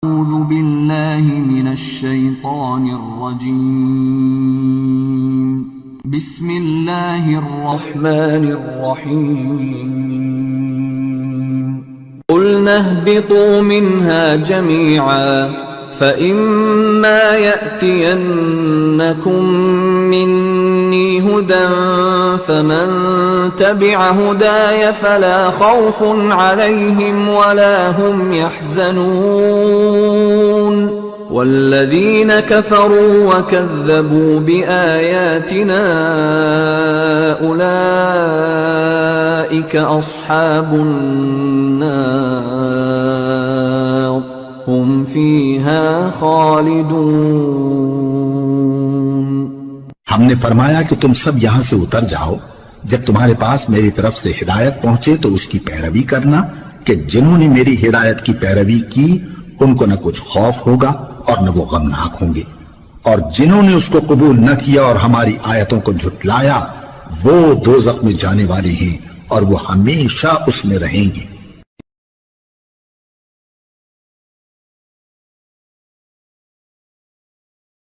أعوذ بالله मिनश शैतानिर रजीम बिस्मिल्लाहिर रहमानिर रहीम क़ुल्ना ihbiतू मिन्हा जमीअन فإما يأتينكم مني هدى فمن تبع هداي فلا خوف عليهم ولا هم يحزنون والذين كفروا وكذبوا بآياتنا أولئك أصحاب النار هم فيها खालिदून। हमने फरमाया कि तुम सब यहां से उतर जाओ, जब तुम्हारे पास मेरी तरफ से हिदायत पहुंचे तो उसकी पैरवी करना कि जिन्होंने मेरी हिदायत की पैरवी की उनको न कुछ खौफ होगा और न वो गमनाक होंगे, और जिन्होंने उसको कबूल न किया और हमारी आयतों को झुटलाया वो दोज़ख में जाने वाले हैं और वो हमेशा उसमें रहेंगे।